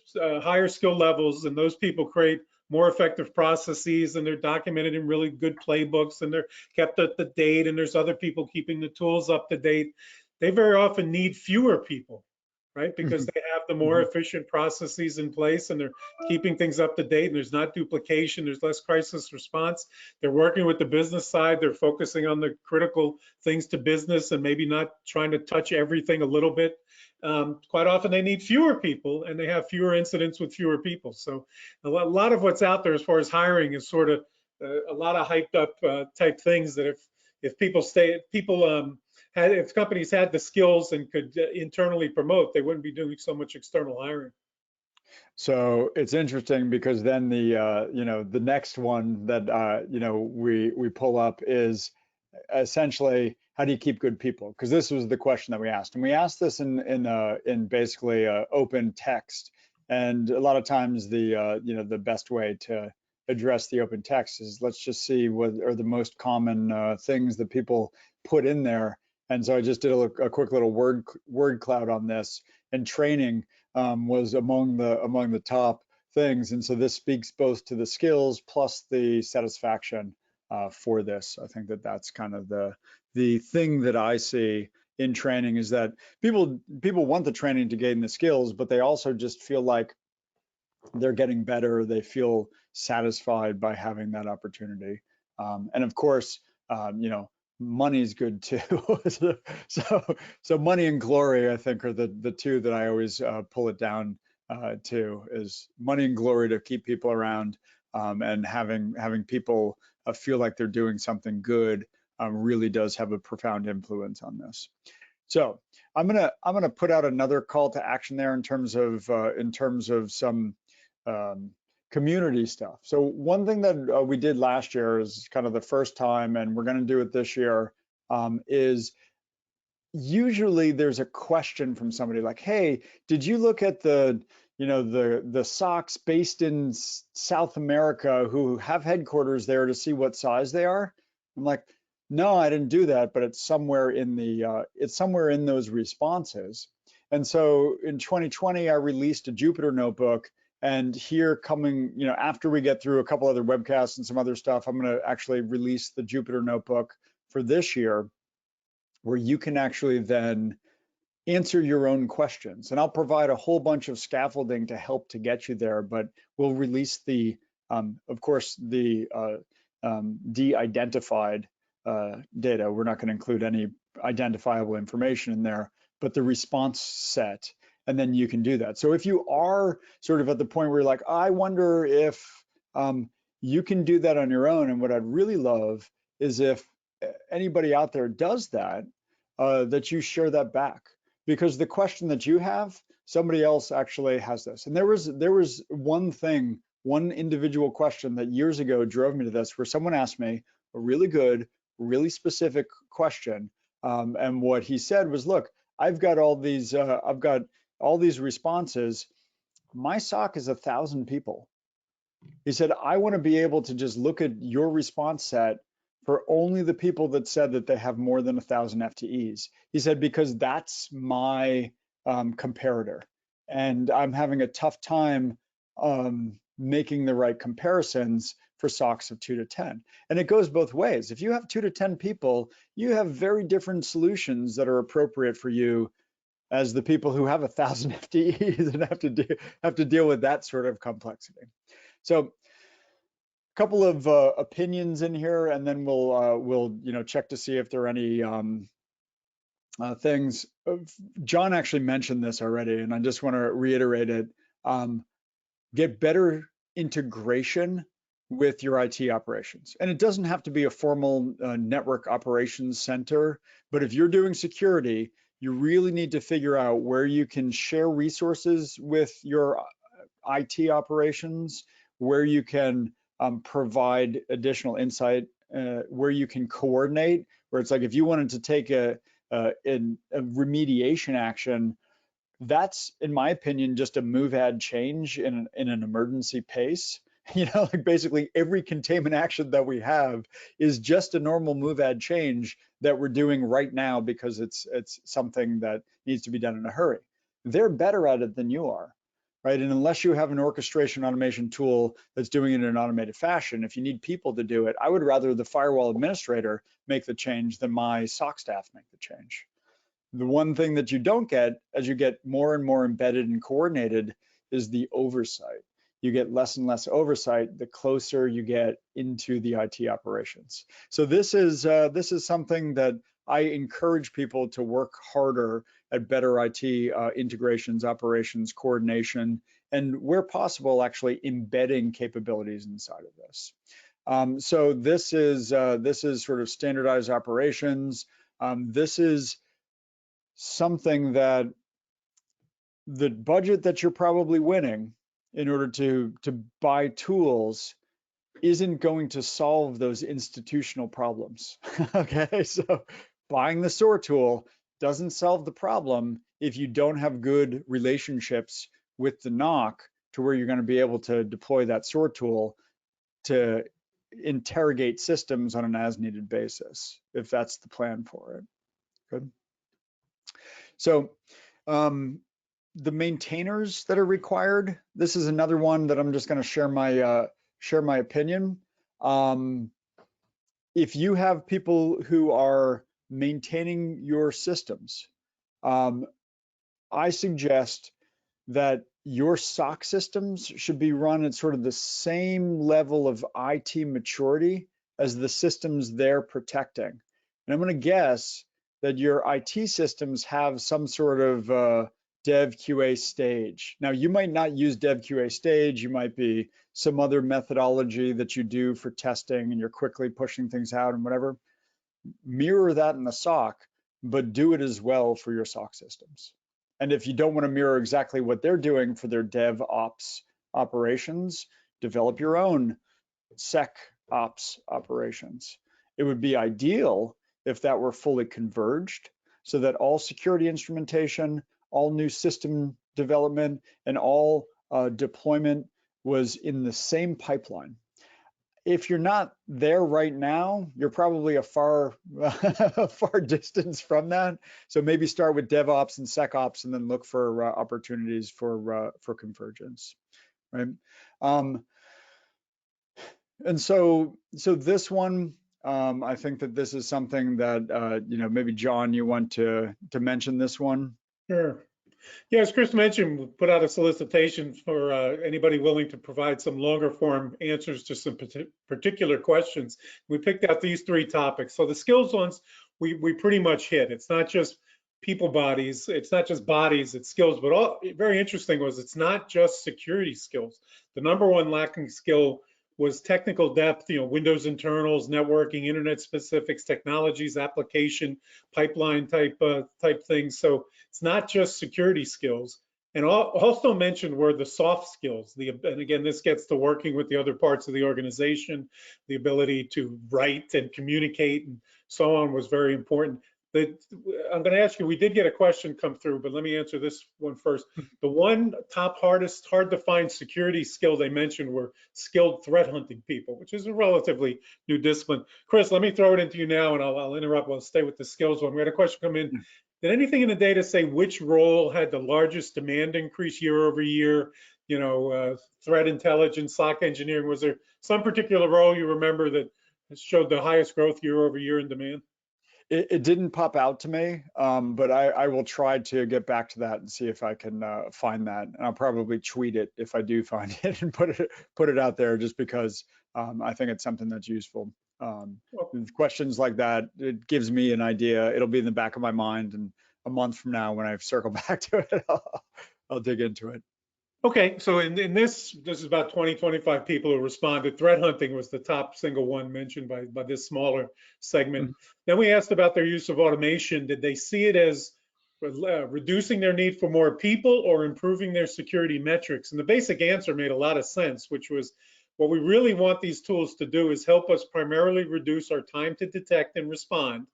C: higher skill levels, and those people create more effective processes, and they're documented in really good playbooks, and they're kept up to date, and there's other people keeping the tools up to date. They very often need fewer people, right? Because they have the more efficient processes in place, and they're keeping things up to date, and there's not duplication, there's less crisis response. They're working with the business side, they're focusing on the critical things to business and maybe not trying to touch everything a little bit. Quite often they need fewer people, and they have fewer incidents with fewer people. So a lot of what's out there as far as hiring is sort of a lot of hyped up type things that if companies had the skills and could internally promote, they wouldn't be doing so much external hiring.
B: So it's interesting, because then the next one that we pull up is essentially, how do you keep good people? Because this was the question that we asked, and we asked this in basically open text. And a lot of times the best way to address the open text is, let's just see what are the most common things that people put in there. And so I just did a quick little word cloud on this, and training was among the top things. And so this speaks both to the skills plus the satisfaction for this. I think that's kind of the thing that I see in training, is that people want the training to gain the skills, but they also just feel like they're getting better. They feel satisfied by having that opportunity. And of course, you know, money is good too. so money and glory, I think, are the two that I always pull it down to, is money and glory to keep people around, and having people feel like they're doing something good really does have a profound influence on this. So I'm gonna put out another call to action there in terms of some community stuff. So one thing that we did last year is kind of the first time, and we're going to do it this year, is usually there's a question from somebody like, hey, did you look at the SOCs based in South America who have headquarters there to see what size they are? I'm like, no, I didn't do that, but it's somewhere in those responses. And so in 2020, I released a Jupyter notebook, and here coming, after we get through a couple other webcasts and some other stuff, I'm going to actually release the Jupyter notebook for this year, where you can actually then answer your own questions. And I'll provide a whole bunch of scaffolding to help to get you there, but we'll release of course, the de-identified data. We're not going to include any identifiable information in there, but the response set, and then you can do that. So if you are sort of at the point where you're like, I wonder if you can do that on your own, and what I'd really love is if anybody out there does that, that you share that back, because the question that you have, somebody else actually has this. And there was one individual question that years ago drove me to this, where someone asked me a really good, really specific question, and what he said was, look, I've got all these responses. My SOC is 1,000 people. He said, I want to be able to just look at your response set for only the people that said that they have more than 1,000 FTEs. He said, because that's my comparator, and I'm having a tough time making the right comparisons for SOCs of 2 to 10. And it goes both ways. If you have 2 to 10 people, you have very different solutions that are appropriate for you as the people who have 1,000 FTEs and have to deal with that sort of complexity. So a couple of opinions in here, and then we'll check to see if there are any things. John actually mentioned this already, and I just want to reiterate it. Get better integration with your IT operations. And it doesn't have to be a formal network operations center, but if you're doing security, you really need to figure out where you can share resources with your IT operations, where you can provide additional insight, where you can coordinate, where it's like if you wanted to take a remediation action, that's, in my opinion, just a move add change in an emergency pace. Like basically every containment action that we have is just a normal move add change that we're doing right now because it's something that needs to be done in a hurry. They're better at it than you are, right? And unless you have an orchestration automation tool that's doing it in an automated fashion, if you need people to do it, I would rather the firewall administrator make the change than my SOC staff make the change. The one thing that you don't get as you get more and more embedded and coordinated is the oversight. You get less and less oversight the closer you get into the IT operations. So this is something that I encourage people to work harder at better IT integrations, operations, coordination, and where possible, actually embedding capabilities inside of this. So this is sort of standardized operations. This is something that the budget that you're probably winning in order to buy tools isn't going to solve those institutional problems. Okay, so buying the SOAR tool doesn't solve the problem if you don't have good relationships with the NOC to where you're going to be able to deploy that SOAR tool to interrogate systems on an as-needed basis, if that's the plan for it. Good. So the maintainers that are required, this is another one that I'm just going to share my opinion. If you have people who are maintaining your systems, I suggest that your SOC systems should be run at sort of the same level of IT maturity as the systems they're protecting. And I'm going to guess that your IT systems have some sort of Dev QA stage. Now, you might not use Dev QA stage. You might be some other methodology that you do for testing and you're quickly pushing things out and whatever. Mirror that in the SOC, but do it as well for your SOC systems. And if you don't want to mirror exactly what they're doing for their DevOps operations, develop your own SecOps operations. It would be ideal if that were fully converged so that all security instrumentation, all new system development, and all deployment was in the same pipeline. If you're not there right now, you're probably a far distance from that. So maybe start with DevOps and SecOps, and then look for opportunities for convergence, right? And so this one, I think that this is something that maybe John, you want to mention this one.
C: Sure. Yeah, as Chris mentioned, we put out a solicitation for anybody willing to provide some longer form answers to some particular questions. We picked out these 3 topics. So the skills ones, we pretty much hit. It's not just people bodies, it's not just bodies, it's skills, but very interesting was it's not just security skills. The #1 lacking skill was technical depth, Windows internals, networking, internet specifics, technologies, application, pipeline type things. So it's not just security skills. And also mentioned were the soft skills. And again, this gets to working with the other parts of the organization, the ability to write and communicate and so on was very important. I'm going to ask you, we did get a question come through, but let me answer this one first. The one hard to find security skill they mentioned were skilled threat hunting people, which is a relatively new discipline. Chris, let me throw it into you now, and I'll interrupt. I'll stay with the skills one. We had a question come in. Did anything in the data say which role had the largest demand increase year over year? Threat intelligence, SOC engineering. Was there some particular role you remember that showed the highest growth year over year in demand?
B: It didn't pop out to me, but I will try to get back to that and see if I can find that. And I'll probably tweet it if I do find it and put it out there, just because I think it's something that's useful. Questions like that, it gives me an idea. It'll be in the back of my mind, and a month from now, when I circle back to it, I'll dig into it.
C: Okay, so in this is about 25 people who responded. Threat hunting was the top single one mentioned by this smaller segment. Then we asked about their use of automation. Did they see it as reducing their need for more people or improving their security metrics? And the basic answer made a lot of sense, which was what we really want these tools to do is help us primarily reduce our time to detect and respond,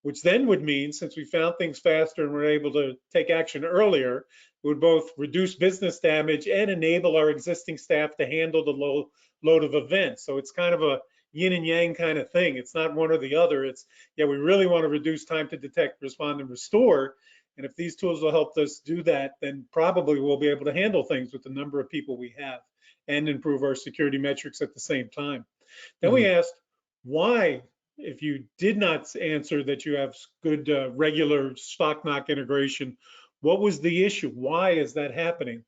C: which then would mean, since we found things faster and were able to take action earlier, it would both reduce business damage and enable our existing staff to handle the load of events. So it's kind of a yin and yang kind of thing. It's not one or the other. It's, yeah, we really want to reduce time to detect, respond, and restore. And if these tools will help us do that, then probably we'll be able to handle things with the number of people we have and improve our security metrics at the same time. Then we asked why, if you did not answer that you have good regular stock knock integration, what was the issue? Why is that happening?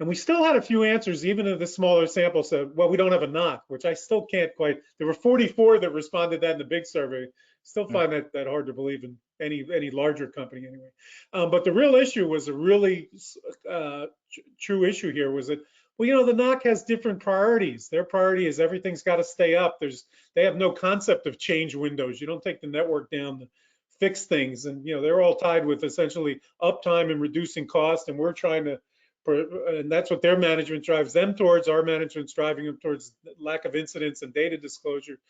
C: And we still had a few answers, even in the smaller sample said, well, we don't have a knock, which I still can't quite. There were 44 that responded that in the big survey. Still find that hard to believe in any larger company anyway. But the real issue was a really true issue here was that, well, the NOC has different priorities. Their priority is everything's got to stay up. They have no concept of change windows. You don't take the network down to fix things. And, they're all tied with essentially uptime and reducing cost. And we're trying to, and that's what their management drives them towards. Our management's driving them towards lack of incidents and data disclosure.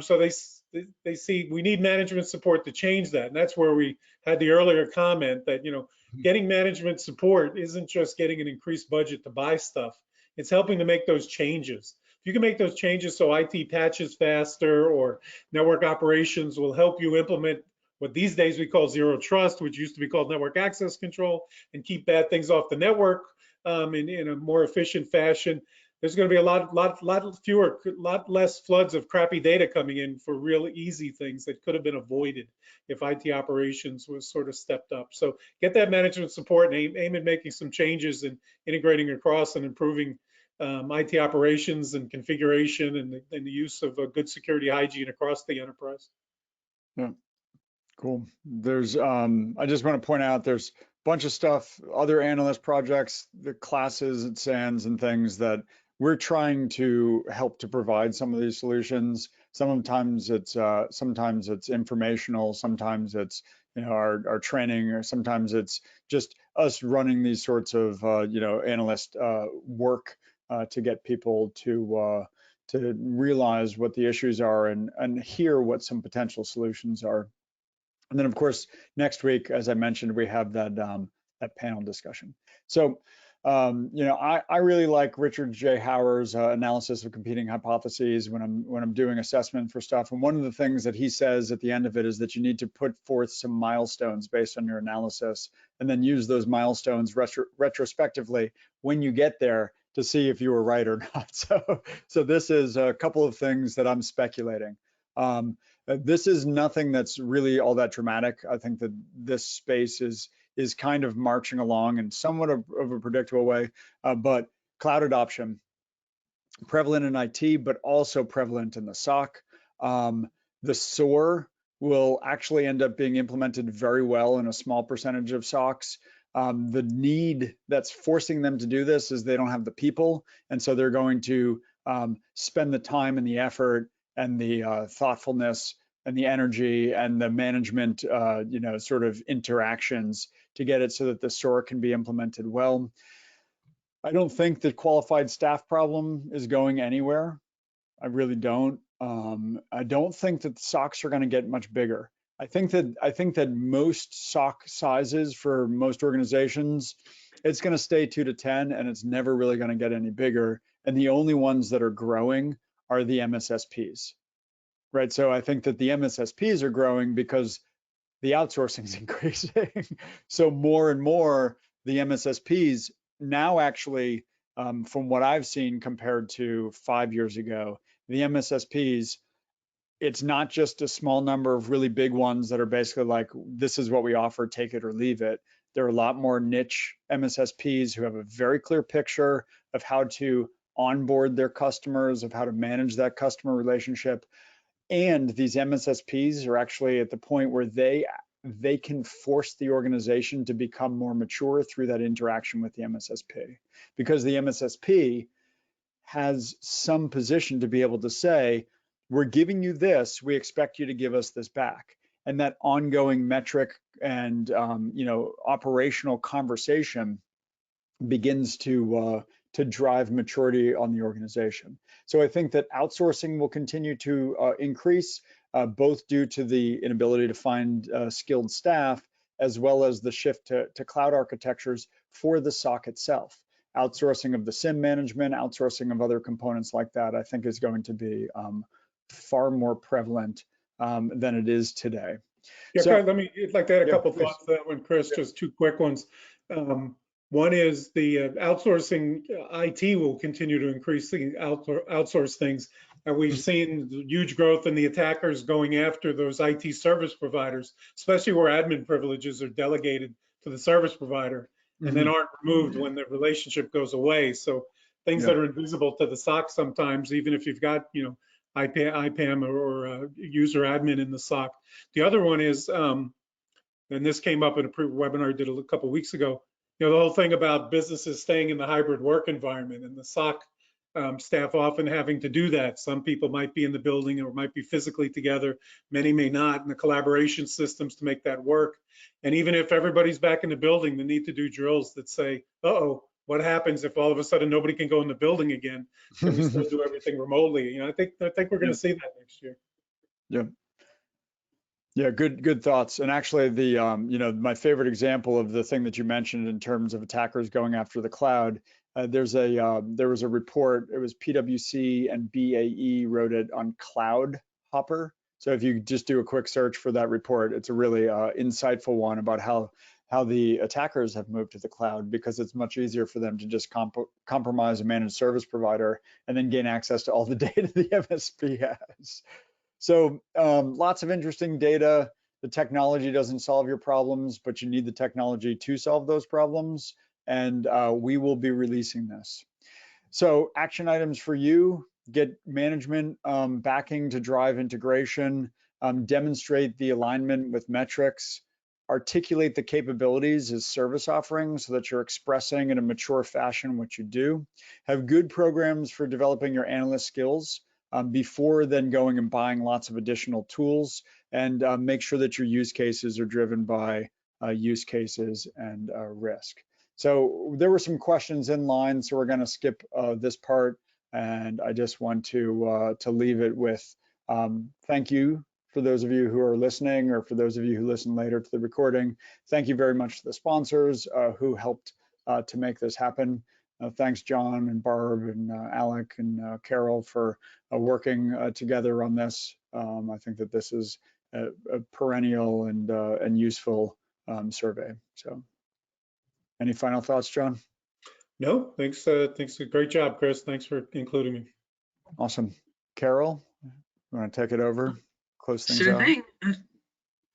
C: So they see we need management support to change that. And that's where we had the earlier comment that, getting management support isn't just getting an increased budget to buy stuff. It's helping to make those changes. If you can make those changes so IT patches faster or network operations will help you implement what these days we call zero trust, which used to be called network access control, and keep bad things off the network in a more efficient fashion, there's going to be a lot less floods of crappy data coming in for real easy things that could have been avoided if IT operations was sort of stepped up. So get that management support and aim at making some changes and integrating across and improving IT operations and configuration and the use of good security hygiene across the enterprise.
B: Yeah, cool. There's, I just want to point out there's a bunch of stuff, other analyst projects, the classes at SANS and things that we're trying to help to provide some of these solutions. Sometimes it's informational, sometimes it's our training, or sometimes it's just us running these sorts of analyst work to get people to realize what the issues are and hear what some potential solutions are. And then, of course, next week, as I mentioned, we have that panel discussion. So, I really like Richard J. Hauer's analysis of competing hypotheses when I'm doing assessment for stuff. And one of the things that he says at the end of it is that you need to put forth some milestones based on your analysis, and then use those milestones retrospectively when you get there to see if you were right or not. So this is a couple of things that I'm speculating. This is nothing that's really all that dramatic. I think that this space is kind of marching along in somewhat of a predictable way, but cloud adoption, prevalent in IT, but also prevalent in the SOC. The SOAR will actually end up being implemented very well in a small percentage of SOCs. The need that's forcing them to do this is they don't have the people, and so they're going to spend the time and the effort and the thoughtfulness and the energy and the management, sort of interactions to get it so that the SOAR can be implemented well. I don't think the qualified staff problem is going anywhere. I really don't. I don't think that the SOCs are going to get much bigger. I think that most SOC sizes for most organizations, it's going to stay 2 to 10, and it's never really going to get any bigger. And the only ones that are growing are the MSSPs, right? So I think that the MSSPs are growing because the outsourcing is increasing. So more and more, the MSSPs now actually, from what I've seen compared to 5 years ago, the MSSPs, it's not just a small number of really big ones that are basically like, this is what we offer, take it or leave it. There are a lot more niche MSSPs who have a very clear picture of how to onboard their customers, of how to manage that customer relationship. And these MSSPs are actually at the point where they can force the organization to become more mature through that interaction with the MSSP, because the MSSP has some position to be able to say, we're giving you this, we expect you to give us this back. And that ongoing metric and operational conversation begins to drive maturity on the organization. So I think that outsourcing will continue to increase, both due to the inability to find skilled staff, as well as the shift to cloud architectures for the SOC itself. Outsourcing of the SIM management, outsourcing of other components like that, I think is going to be far more prevalent than it is today.
C: Yeah,
B: So,
C: I'd like to add a couple
B: please.
C: thoughts to that one, Chris, just 2 quick ones. One is the outsourcing IT will continue to increase the outsource things. And we've seen huge growth in the attackers going after those IT service providers, especially where admin privileges are delegated to the service provider and then aren't removed when the relationship goes away. So things that are invisible to the SOC sometimes, even if you've got, IPAM or user admin in the SOC. The other one is, and this came up in a webinar I did a couple of weeks ago, the whole thing about businesses staying in the hybrid work environment and the SOC staff often having to do that. Some people might be in the building or might be physically together. Many may not, and the collaboration systems to make that work. And even if everybody's back in the building, they need to do drills that say, uh-oh, what happens if all of a sudden nobody can go in the building again? Can we still do everything remotely? I think we're going to see that next year.
B: Yeah, good thoughts. And actually, my favorite example of the thing that you mentioned in terms of attackers going after the cloud, there was a report. It was PwC and BAE wrote it on Cloud Hopper. So if you just do a quick search for that report, it's a really insightful one about how how the attackers have moved to the cloud, because it's much easier for them to just compromise a managed service provider and then gain access to all the data the MSP has. So lots of interesting data. The technology doesn't solve your problems, but you need the technology to solve those problems. And we will be releasing this. So action items for you: get management backing to drive integration, demonstrate the alignment with metrics, articulate the capabilities as service offerings so that you're expressing in a mature fashion what you do, have good programs for developing your analyst skills before then going and buying lots of additional tools, and make sure that your use cases are driven by use cases and risk. So there were some questions in line, so we're going to skip this part, and I just want to leave it with thank you for those of you who are listening, or for those of you who listen later to the recording. Thank you very much to the sponsors who helped to make this happen. Thanks, John and Barb and Alec and Carol for working together on this. I think that this is a perennial and useful survey. So, any final thoughts, John?
C: No, thanks. Thanks. Great job, Chris. Thanks for including me.
B: Awesome. Carol, you want to take it over? Close things
A: Sure
B: out.
A: thing.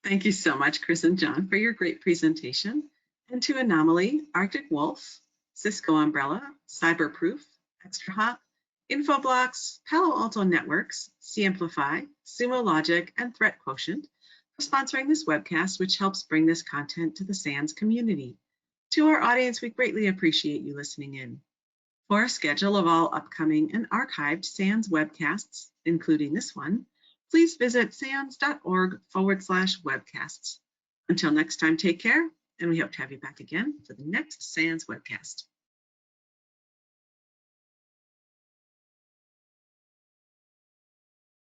A: Thank you so much, Chris and John, for your great presentation. And to Anomaly, Arctic Wolf, Cisco Umbrella, Cyberproof, Extra Hop, Infoblox, Palo Alto Networks, Camplify, Sumo Logic, and Threat Quotient for sponsoring this webcast, which helps bring this content to the SANS community. To our audience, we greatly appreciate you listening in. For a schedule of all upcoming and archived SANS webcasts, including this one, please visit sans.org/webcasts. Until next time, take care, and we hope to have you back again for the next SANS webcast.